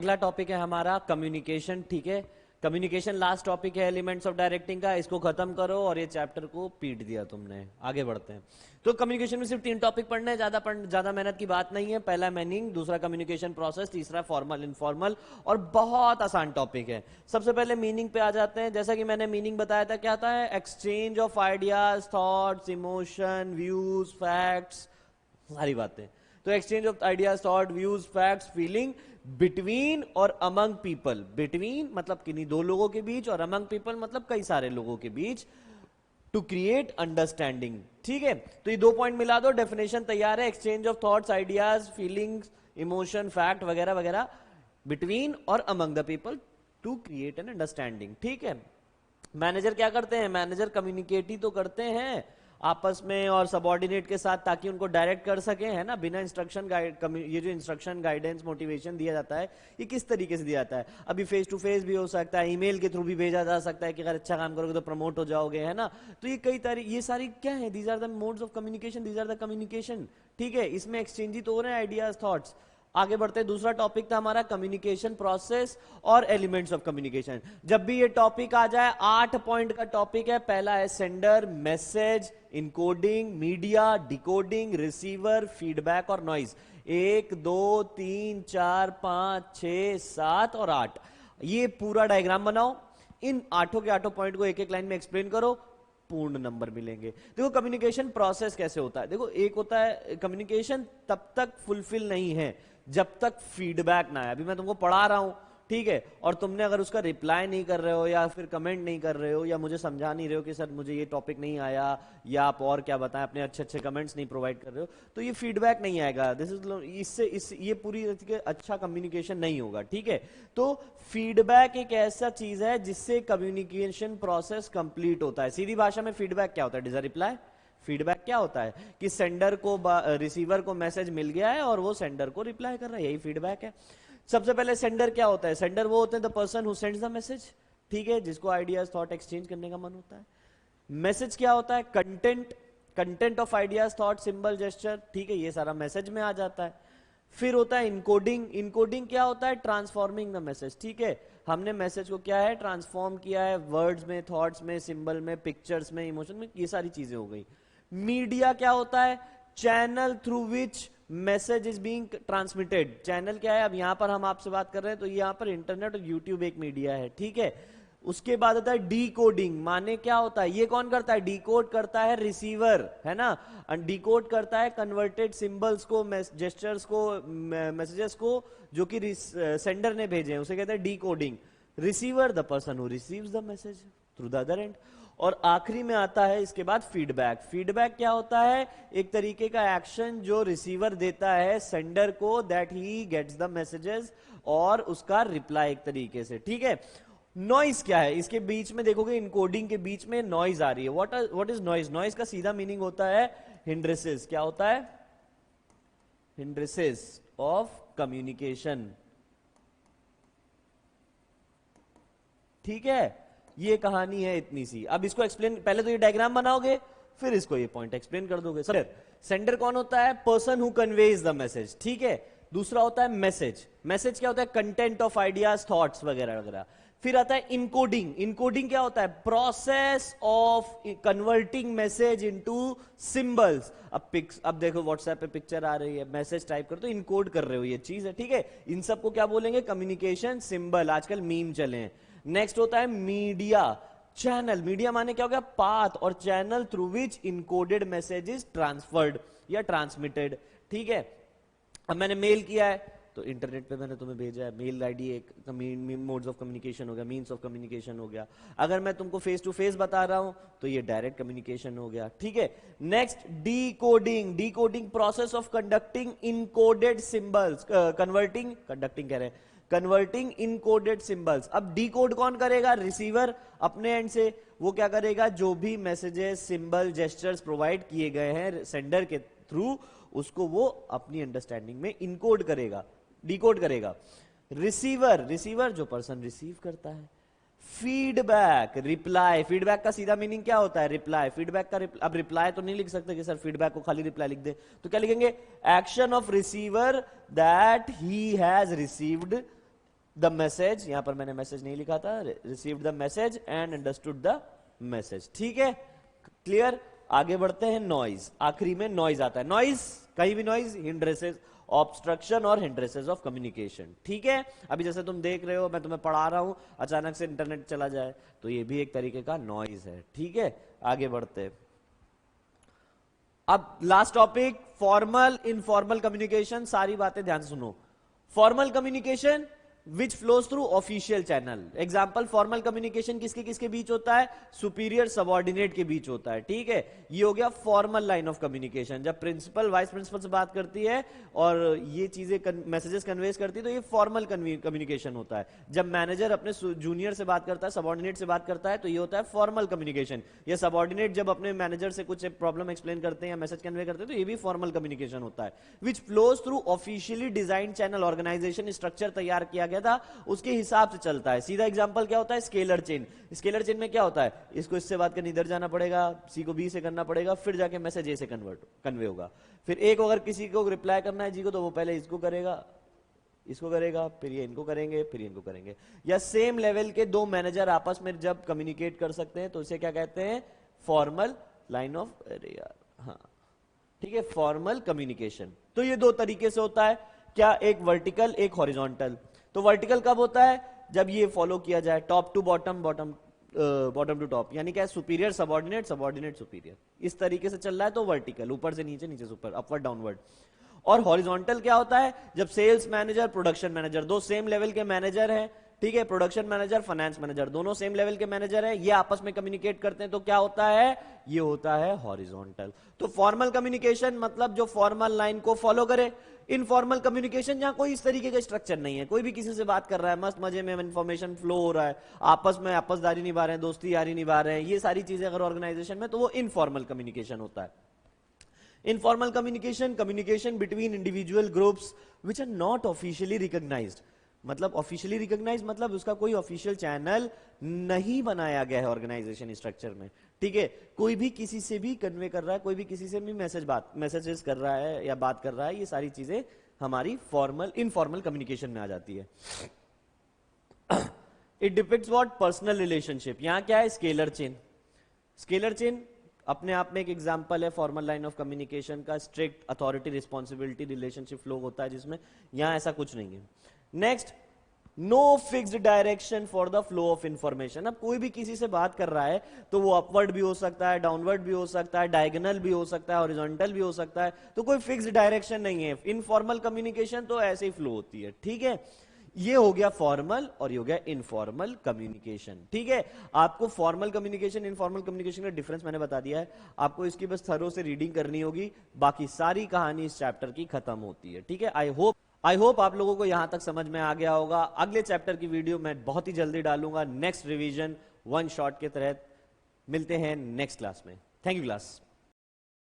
अगला टॉपिक है हमारा कम्युनिकेशन। ठीक है, कम्युनिकेशन लास्ट टॉपिक है एलिमेंट्स ऑफ डायरेक्टिंग का। इसको खत्म करो और ये चैप्टर को पीट दिया तुमने। आगे बढ़ते हैं। तो कम्युनिकेशन में सिर्फ 3 टॉपिक पढ़ने हैं, ज्यादा मेहनत की बात नहीं है। पहला मीनिंग, दूसरा कम्युनिकेशन प्रोसेस, तीसरा फॉर्मल इनफॉर्मल, और बहुत आसान टॉपिक है। सबसे पहले मीनिंग पे आ जाते हैं। जैसा कि मैंने मीनिंग बताया था, क्या था? Exchange of ideas, thoughts, emotion, views, facts, सारी बातें। तो exchange of ideas, thought, views, facts, feeling between और अमंग पीपल। बिटवीन मतलब किन्हीं दो लोगों के बीच, और अमंग पीपल मतलब कई सारे लोगों के बीच, टू क्रिएट अंडरस्टैंडिंग। ठीक है, तो ये 2 पॉइंट मिला दो, डेफिनेशन तैयार है। Exchange of thoughts, ideas, feelings, emotion, fact वगैरह वगैरह, बिटवीन और among the people to create an understanding. ठीक है, मैनेजर क्या करते हैं? मैनेजर कम्युनिकेट ही तो करते हैं आपस में और सबऑर्डिनेट के साथ, ताकि उनको डायरेक्ट कर सके, है ना। बिना इंस्ट्रक्शन गाइड, ये जो इंस्ट्रक्शन, गाइडेंस, मोटिवेशन दिया जाता है, ये किस तरीके से दिया जाता है? अभी फेस टू फेस भी हो सकता है, ईमेल के थ्रू भी भेजा जा सकता है कि अगर अच्छा काम करोगे तो प्रमोट हो जाओगे, है ना। तो ये कई तरीके, ये सारी क्या है? These are the modes of communication, these are the communication. ठीक है, इसमें एक्सचेंज ही तो हो रहे हैं आइडियाज, थॉट्स। आगे बढ़ते हैं। दूसरा टॉपिक था हमारा कम्युनिकेशन प्रोसेस और एलिमेंट्स ऑफ कम्युनिकेशन। जब भी ये टॉपिक आ जाए, 8 पॉइंट का टॉपिक है। पहला है sender, message, encoding, media, decoding, receiver, feedback और नॉइज। 1 2 3 4 5 6 7 और 8, ये पूरा डायग्राम बनाओ। इन 8 के 8 पॉइंट को एक एक लाइन में एक्सप्लेन करो, पूर्ण नंबर मिलेंगे। देखो कम्युनिकेशन प्रोसेस कैसे होता है। देखो, एक होता है कम्युनिकेशन तब तक फुलफिल नहीं है जब तक फीडबैक ना आए। अभी मैं तुमको पढ़ा रहा हूं, ठीक है, और तुमने अगर उसका रिप्लाई नहीं कर रहे हो, या फिर कमेंट नहीं कर रहे हो, या मुझे समझा नहीं रहे हो कि सर मुझे ये टॉपिक नहीं आया, या आप और क्या बताएं, अपने अच्छे अच्छे कमेंट्स नहीं प्रोवाइड कर रहे हो, तो ये फीडबैक नहीं आएगा। दिस इज ये पूरी अच्छा कम्युनिकेशन नहीं होगा। ठीक है, तो फीडबैक एक ऐसा चीज है जिससे कम्युनिकेशन प्रोसेस कंप्लीट होता है। सीधी भाषा में फीडबैक क्या होता है? डिज अ रिप्लाई। फीडबैक क्या होता है? कि सेंडर को, रिसीवर को मैसेज मिल गया है और वो सेंडर को रिप्लाई कर रहा है, यही फीडबैक है। सबसे पहले सेंडर क्या होता है? सेंडर वो होते हैं the person who sends the message. ठीक है, जिसको आइडियाज, थॉट एक्सचेंज करने का मन होता है। मैसेज क्या होता है? Content, content of ideas, thought, symbol, gesture. ठीक है, ये सारा मैसेज में आ जाता है। फिर होता है इनकोडिंग। इनकोडिंग क्या होता है? Transforming the message. ठीक है, हमने मैसेज को क्या है? ट्रांसफॉर्म किया है, वर्ड्स में, थॉट्स में, सिंबल में, पिक्चर्स में, इमोशन में, ये सारी चीजें हो गई। मीडिया क्या होता है? Channel through which message is being transmitted. Channel क्या है? अब यहां पर हम आपसे बात कर रहे हैं तो यहां पर इंटरनेट और यूट्यूब एक मीडिया है। ठीक है, उसके बाद आता है डी कोडिंग। माने क्या होता है? ये कौन करता है? डी कोड करता है रिसीवर, है ना। डी कोड करता है कन्वर्टेड सिंबल्स को, जेस्चर्स को, मैसेजेस को, जो कि सेंडर ने भेजे हैं, उसे कहते हैं D coding. Receiver the person who receives the message through the other and. और आखिरी में आता है इसके बाद फीडबैक। फीडबैक क्या होता है? एक तरीके का एक्शन जो रिसीवर देता है सेंडर को, that he gets the messages, और उसका रिप्लाई एक तरीके से। ठीक है, नॉइज क्या है? इसके बीच में देखोगे, इनकोडिंग के बीच में नॉइज आ रही है। What is noise? नॉइज का सीधा मीनिंग होता है हिंड्रेसेस। क्या होता है? हिंड्रेसेस ऑफ कम्युनिकेशन। ठीक है, ये कहानी है इतनी सी। अब इसको एक्सप्लेन, पहले तो ये डायग्राम बनाओगे, फिर इसको ये पॉइंट एक्सप्लेन कर दोगे। सर, सेंडर कौन होता है? Person who conveys the message. ठीक है, दूसरा होता है मैसेज। मैसेज क्या होता है? कंटेंट ऑफ आइडियाज, थॉट्स वगैरह वगैरह। फिर आता है इनकोडिंग। इनकोडिंग क्या होता है? Process of converting message into symbols. अब देखो व्हाट्सएप पे पिक्चर आ रही है, मैसेज टाइप कर तो इनकोड कर रहे हो, ये चीज है। ठीक है, इन सबको क्या बोलेंगे? Communication symbol. आजकल मीम चले हैं। नेक्स्ट होता है मीडिया, चैनल। मीडिया माने क्या हो गया? पाथ और channel through which encoded message is transferred या ट्रांसमिटेड। ठीक है, अब मैंने मेल किया है तो इंटरनेट पे मैंने तुम्हें भेजा है, मेल आईडी एक मोड्स ऑफ कम्युनिकेशन हो गया, मीन्स ऑफ कम्युनिकेशन हो गया। अगर मैं तुमको फेस टू फेस बता रहा हूं तो ये डायरेक्ट कम्युनिकेशन हो गया। ठीक है, next D coding. D coding process of conducting encoded symbols, conducting कह रहे हैं, कन्वर्टिंग इनकोडेड सिंबल्स। अब डी कोड कौन करेगा? रिसीवर अपने एंड से। वो क्या करेगा? जो भी मैसेजेस, सिंबल, जेस्चर्स प्रोवाइड किए गए हैं सेंडर के थ्रू, उसको वो अपनी अंडरस्टैंडिंग में इनकोड करेगा, डिकोड करेगा। रिसीवर, रिसीवर जो पर्सन रिसीव करता है। Feedback, reply. फीडबैक का सीधा मीनिंग क्या होता है? रिप्लाई। फीडबैक का अब रिप्लाई तो नहीं लिख सकते कि सर फीडबैक को खाली रिप्लाई लिख दे, तो क्या लिखेंगे? Action of receiver that he has received the message, यहां पर मैंने मैसेज नहीं लिखा था, received the message and understood the message. ठीक है, क्लियर। आगे बढ़ते हैं। नॉइज, आखिरी में नॉइज आता है। नॉइज, कहीं भी नॉइज, हिंड्रेसेस, ऑब्स्ट्रक्शन और हिंड्रेसेस ऑफ कम्युनिकेशन। ठीक है, अभी जैसे तुम देख रहे हो, मैं तुम्हें पढ़ा रहा हूं, अचानक से इंटरनेट चला जाए, तो ये भी एक तरीके का नॉइज है। ठीक है, आगे बढ़ते हैं। अब last topic, formal informal communication. सारी बातें ध्यान से सुनो। Formal communication which flows through official channel. Example, formal communication किसके किसके बीच होता है? सुपीरियर सबॉर्डिनेट के बीच होता है। ठीक है, ये हो गया फॉर्मल लाइन ऑफ कम्युनिकेशन। जब प्रिंसिपल वाइस प्रिंसिपल से बात करती है और ये चीजें मैसेजेस कन्वेस करती है, तो ये फॉर्मल कम्युनिकेशन होता है। जब मैनेजर अपने जूनियर से बात करता है, सबॉर्डिनेट से बात करता है, तो ये होता है फॉर्मल कम्युनिकेशन। या सबॉर्डिनेट जब अपने मैनेजर से कुछ प्रॉब्लम एक्सप्लेन करते हैं या मैसेज कन्वे करते हैं, तो ये भी फॉर्मल कम्युनिकेशन होता है। Which flows through officially design channel. Organisation structure तैयार किया गया था, उसके हिसाब से चलता है। सीधा एग्जांपल क्या होता है? Scalar chain. स्केलर चेन में क्या होता है? इसको इससे बात करनी, इधर जाना पड़ेगा, सी को बी से करना पड़ेगा, फिर जाके मैसेज ए से कन्वे होगा। फिर एक अगर किसी को रिप्लाई करना है जी को, तो वो पहले इसको करेगा, इसको करेगा, फिर ये इनको करेंगे, फिर इनको करेंगे। या सेम लेवल के दो मैनेजर आपस में जब कम्युनिकेट कर सकते हैं, तो इसे क्या कहते हैं? फॉर्मल लाइन ऑफ, अरे यार, हाँ ठीक है, फॉर्मल कम्युनिकेशन। तो ये दो तरीके से होता है। क्या? एक वर्टिकल, एक हॉरिजॉन्टल। तो वर्टिकल कब होता है? जब ये फॉलो किया जाए, top to bottom, bottom to top, यानी क्या? सुपीरियर सबॉर्डिनेट, सबॉर्डिनेट सुपीरियर, इस तरीके से चल रहा है तो वर्टिकल, ऊपर से नीचे, नीचे से ऊपर, अपवर्ड डाउनवर्ड। और हॉरिजॉन्टल क्या होता है? जब सेल्स मैनेजर, प्रोडक्शन मैनेजर, दो सेम लेवल के मैनेजर हैं, ठीक है, प्रोडक्शन मैनेजर, फाइनेंस मैनेजर, दोनों सेम लेवल के मैनेजर हैं, ये आपस में कम्युनिकेट करते हैं, तो क्या होता है? ये होता है हॉरिजॉन्टल। तो फॉर्मल कम्युनिकेशन मतलब जो फॉर्मल लाइन को फॉलो करे। इनफॉर्मल कम्युनिकेशन जहां कोई इस तरीके का स्ट्रक्चर नहीं है, कोई भी किसी से बात कर रहा है, मस्त मजे में इंफॉर्मेशन फ्लो हो रहा है, आपस में आपसदारी निभा रहे हैं, दोस्ती यारी निभा रहे हैं, ये सारी चीजें अगर ऑर्गेनाइजेशन में, तो वो इनफॉर्मल कम्युनिकेशन होता है। Informal communication, communication between individual groups which are not officially recognised. मतलब ऑफिशियली रिकॉग्नाइज मतलब उसका कोई ऑफिशियल चैनल नहीं बनाया गया है ऑर्गेनाइजेशन स्ट्रक्चर में। ठीक है, कोई भी किसी से भी कन्वे कर रहा है, कोई भी किसी से भी मैसेजेस कर रहा है या बात कर रहा है, ये सारी चीजें हमारी फॉर्मल इनफॉर्मल कम्युनिकेशन में आ जाती है। It depicts what? Personal relationship. यहां क्या है? Scalar chain. स्केलर चेन अपने आप में एक एग्जांपल है फॉर्मल लाइन ऑफ कम्युनिकेशन का। Strict authority responsibility relationship flow होता है जिसमें, यहां ऐसा कुछ नहीं है। Next, no fixed direction for the flow of information. अब कोई भी किसी से बात कर रहा है, तो वो अपवर्ड भी हो सकता है, डाउनवर्ड भी हो सकता है, डायगोनल भी हो सकता है, हॉरिजॉन्टल भी हो सकता है, तो कोई फिक्स्ड डायरेक्शन नहीं है। इनफॉर्मल कम्युनिकेशन तो ऐसे ही फ्लो होती है। ठीक है, ये हो गया फॉर्मल और ये हो गया इनफॉर्मल कम्युनिकेशन। ठीक है, आपको फॉर्मल कम्युनिकेशन, इनफॉर्मल कम्युनिकेशन का डिफरेंस मैंने बता दिया है, आपको इसकी बस थरो से रीडिंग करनी होगी, बाकी सारी कहानी इस चैप्टर की खत्म होती है। ठीक है, आई होप आप लोगों को यहां तक समझ में आ गया होगा। अगले चैप्टर की वीडियो मैं बहुत ही जल्दी डालूंगा, नेक्स्ट रिवीजन वन शॉट के तहत। मिलते हैं नेक्स्ट क्लास में। Thank you class.